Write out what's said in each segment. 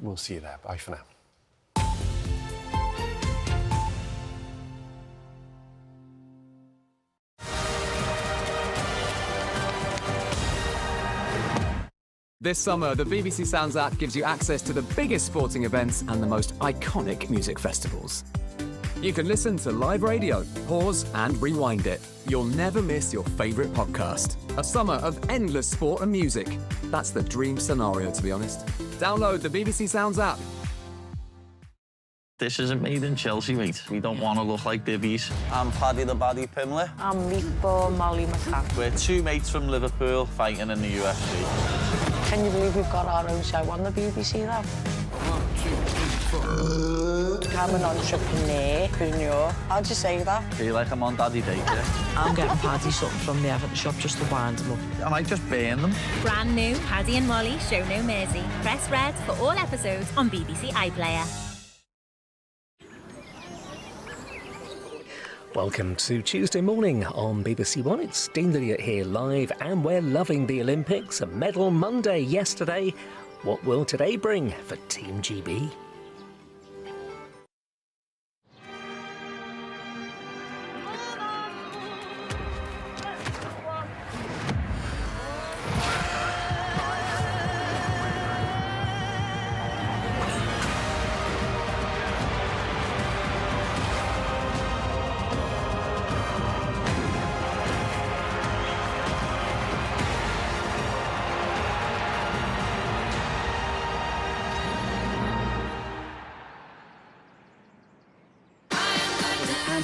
We'll see you there. Bye for now. This summer, the BBC Sounds app gives you access to the biggest sporting events and the most iconic music festivals. You can listen to live radio, pause and rewind it. You'll never miss your favourite podcast. A summer of endless sport and music. That's the dream scenario, to be honest. Download the BBC Sounds app. This isn't made in Chelsea, mate. We don't want to look like bibbies. I'm Paddy the Baddy Pimley. I'm Meatball Molly McCann. We're two mates from Liverpool fighting in the UFC. Can you believe we've got our own show on the BBC, though? 1, 2, 3, 4. I'm an entrepreneur. How'd you say that? Feel like I'm on daddy daycare. I'm getting Paddy something from the Everton shop just to wind them up. And I just burn them. Brand new Paddy and Molly Show No Mercy. Press red for all episodes on BBC iPlayer. Welcome to Tuesday morning on BBC One. It's Dean Lydiate here live, and we're loving the Olympics. A medal Monday yesterday. What will today bring for Team GB?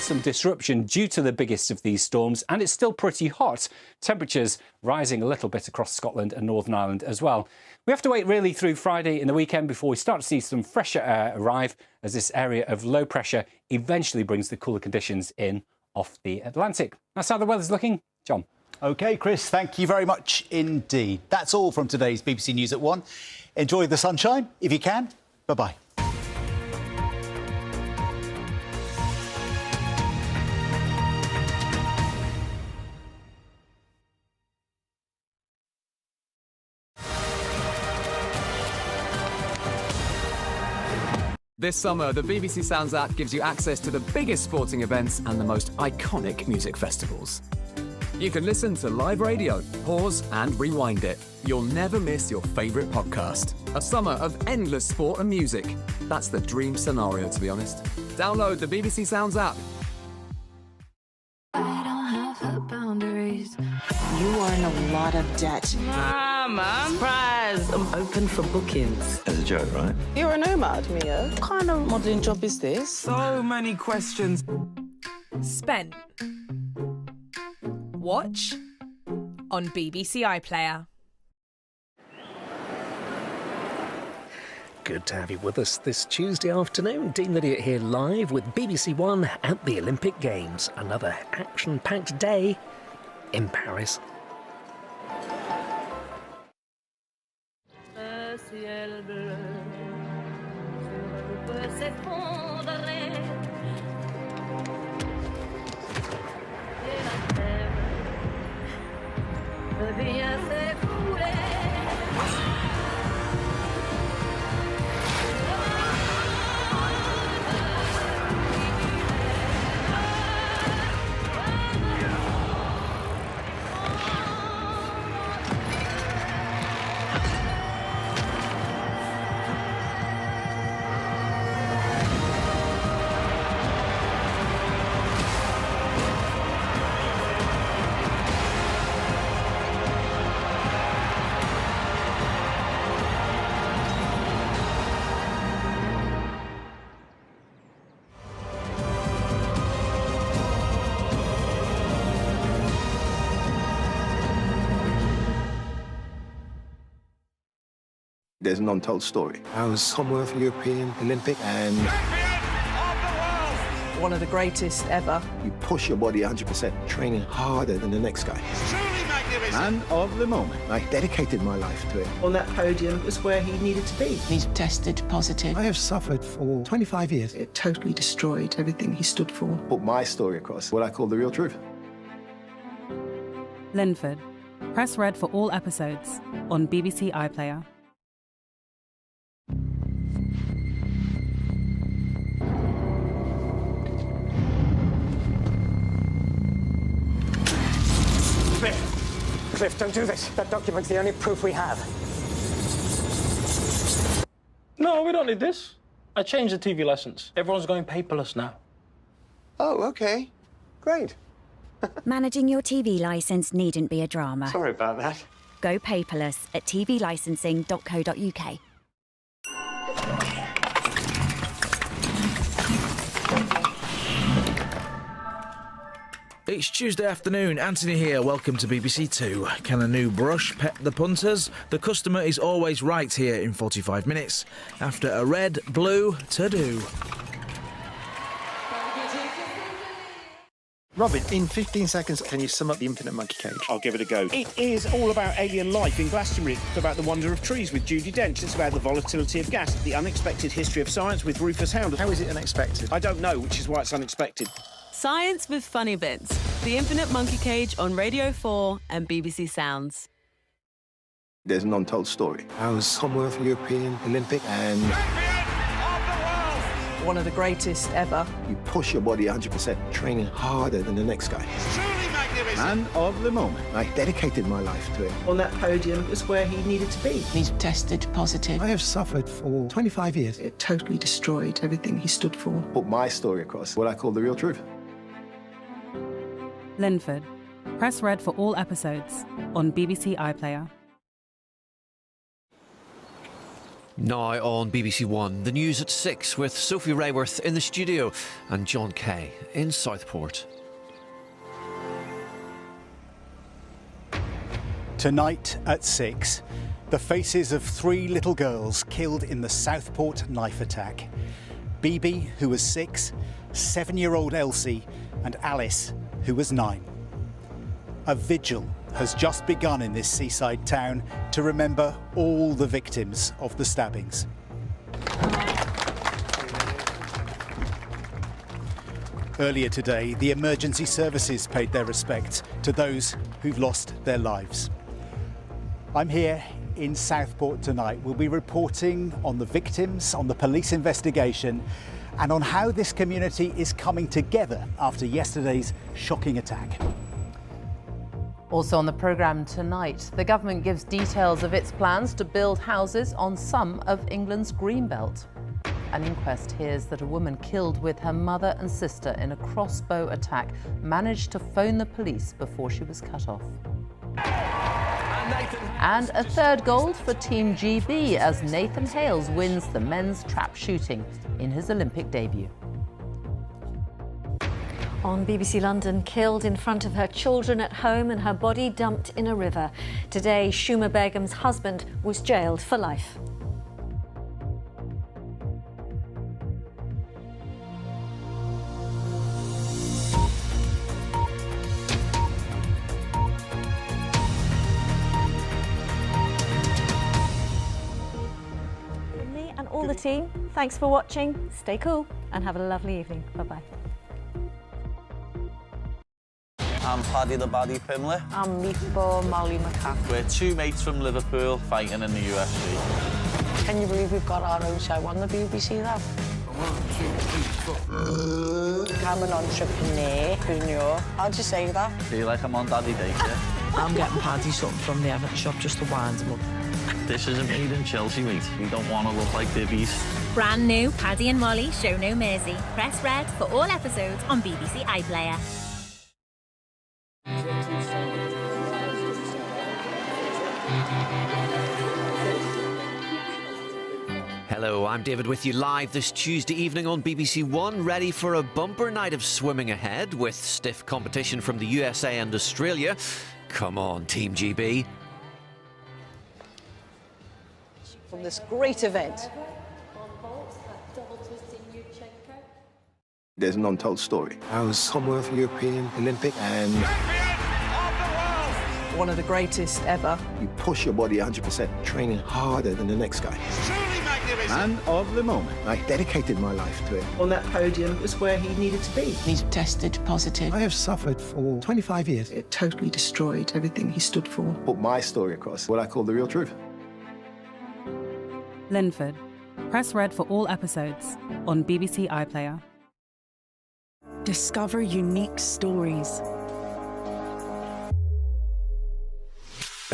Some disruption due to the biggest of these storms, and it's still pretty hot. Temperatures rising a little bit across Scotland and Northern Ireland as well. We have to wait really through Friday and the weekend before we start to see some fresher air arrive, as this area of low pressure eventually brings the cooler conditions in off the Atlantic. That's how the weather's looking. John. OK, Chris, thank you very much indeed. That's all from today's BBC News at 1. Enjoy the sunshine if you can. Bye-bye. This summer, the BBC Sounds app gives you access to the biggest sporting events and the most iconic music festivals. You can listen to live radio, pause and rewind it. You'll never miss your favourite podcast. A summer of endless sport and music. That's the dream scenario, to be honest. Download the BBC Sounds app. I don't have boundaries. You are in a lot of debt. Mama, surprise! I'm open for bookings. As a joke, right? You're a nomad, Mia. What kind of modelling job is this? So many questions. Spent. Watch on BBC iPlayer. Good to have you with us this Tuesday afternoon. Dean Lydiate here live with BBC One at the Olympic Games. Another action-packed day in Paris. There's an untold story. I was Commonwealth, European, Olympic, and One of the greatest ever. you push your body 100%, training harder than the next guy. Man of the moment. I dedicated my life to it. On that podium was where he needed to be. He's tested positive. I have suffered for 25 years. It totally destroyed everything he stood for. Put my story across, what I call the real truth. Linford. Press red for all episodes on BBC iPlayer. Cliff, don't do this. That document's the only proof we have. No, we don't need this. I changed the TV license. Everyone's going paperless now. Oh, OK. Great. Managing your TV licence needn't be a drama. Sorry about that. Go paperless at tvlicensing.co.uk. It's Tuesday afternoon, Anthony here, welcome to BBC Two. Can a new brush pet the punters? The customer is always right here in 45 minutes. After a red, blue, to-do. Robin, in 15 seconds, can you sum up the Infinite Monkey Cage? I'll give it a go. It is all about alien life in Glastonbury. It's about the wonder of trees with Judi Dench. It's about the volatility of gas, the unexpected history of science with Rufus Hound. How is it unexpected? I don't know, which is why it's unexpected. Science with funny bits. The Infinite Monkey Cage on Radio 4 and BBC Sounds. There's an untold story. I was Commonwealth, European, Olympic, and... One of the greatest ever. You push your body 100%, training harder than the next guy. Truly magnificent. Man of the moment. I dedicated my life to it. On that podium was where he needed to be. He's tested positive. I have suffered for 25 years. It totally destroyed everything he stood for. Put my story across, what I call the real truth. Linford. Press red for all episodes on BBC iPlayer. Now on BBC One, the news at 6 with Sophie Rayworth in the studio and John Kay in Southport. Tonight at 6, the faces of 3 little girls killed in the Southport knife attack. Bibi, who was 6, 7-year-old Elsie, and Alice, who was 9. A vigil has just begun in this seaside town to remember all the victims of the stabbings. Earlier today, the emergency services paid their respects to those who've lost their lives. I'm here in Southport tonight. We'll be reporting on the victims, on the police investigation, and on how this community is coming together after yesterday's shocking attack. Also on the programme tonight, the government gives details of its plans to build houses on some of England's green belt. An inquest hears that a woman killed with her mother and sister in a crossbow attack managed to phone the police before she was cut off. And a third gold for Team GB as Nathan Hales wins the men's trap shooting in his Olympic debut. On BBC London, killed in front of her children at home and her body dumped in a river. Today, Shuma Begum's husband was jailed for life. From me and all the team, thanks for watching. Stay cool and have a lovely evening. Bye-bye. I'm Paddy the Baddy Pimley. I'm Meatball Molly McCaffrey. We're 2 mates from Liverpool fighting in the UFC. Can you believe we've got our own show on the BBC though? 1, 2, 3, 4. I'm an entrepreneur. How'd you say that? Feel like I'm on daddy daycare. I'm getting Paddy something from the Everton shop just to wind him up. This isn't made in Chelsea, mate. We don't want to look like divvies. Brand new Paddy and Molly Show No Mercy. Press red for all episodes on BBC iPlayer. Hello, I'm David with you live this Tuesday evening on BBC One, ready for a bumper night of swimming ahead with stiff competition from the USA and Australia. Come on, Team GB. From this great event. There's an untold story. I was Commonwealth, European, Olympic, and... One of the greatest ever. You push your body 100%, training harder than the next guy. Truly magnificent. Man of the moment. I dedicated my life to it. On that podium was where he needed to be. He's tested positive. I have suffered for 25 years. It totally destroyed everything he stood for. Put my story across, what I call the real truth. Linford. Press red for all episodes on BBC iPlayer. Discover unique stories.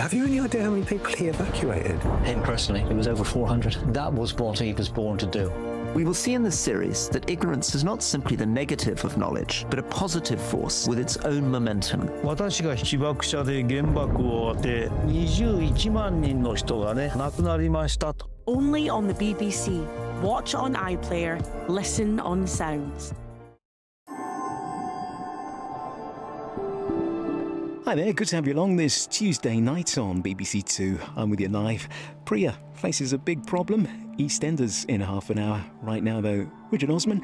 Have you any idea how many people he evacuated? Him personally, it was over 400. That was what he was born to do. We will see in this series that ignorance is not simply the negative of knowledge, but a positive force with its own momentum. 私が被爆者で原爆を終わって21万人の人がね亡くなりましたと。 Only on the BBC. Watch on iPlayer. Listen on Sounds. Hi there, good to have you along this Tuesday night on BBC Two. I'm with you live. Priya faces a big problem. EastEnders in half an hour. Right now, though, Richard Osman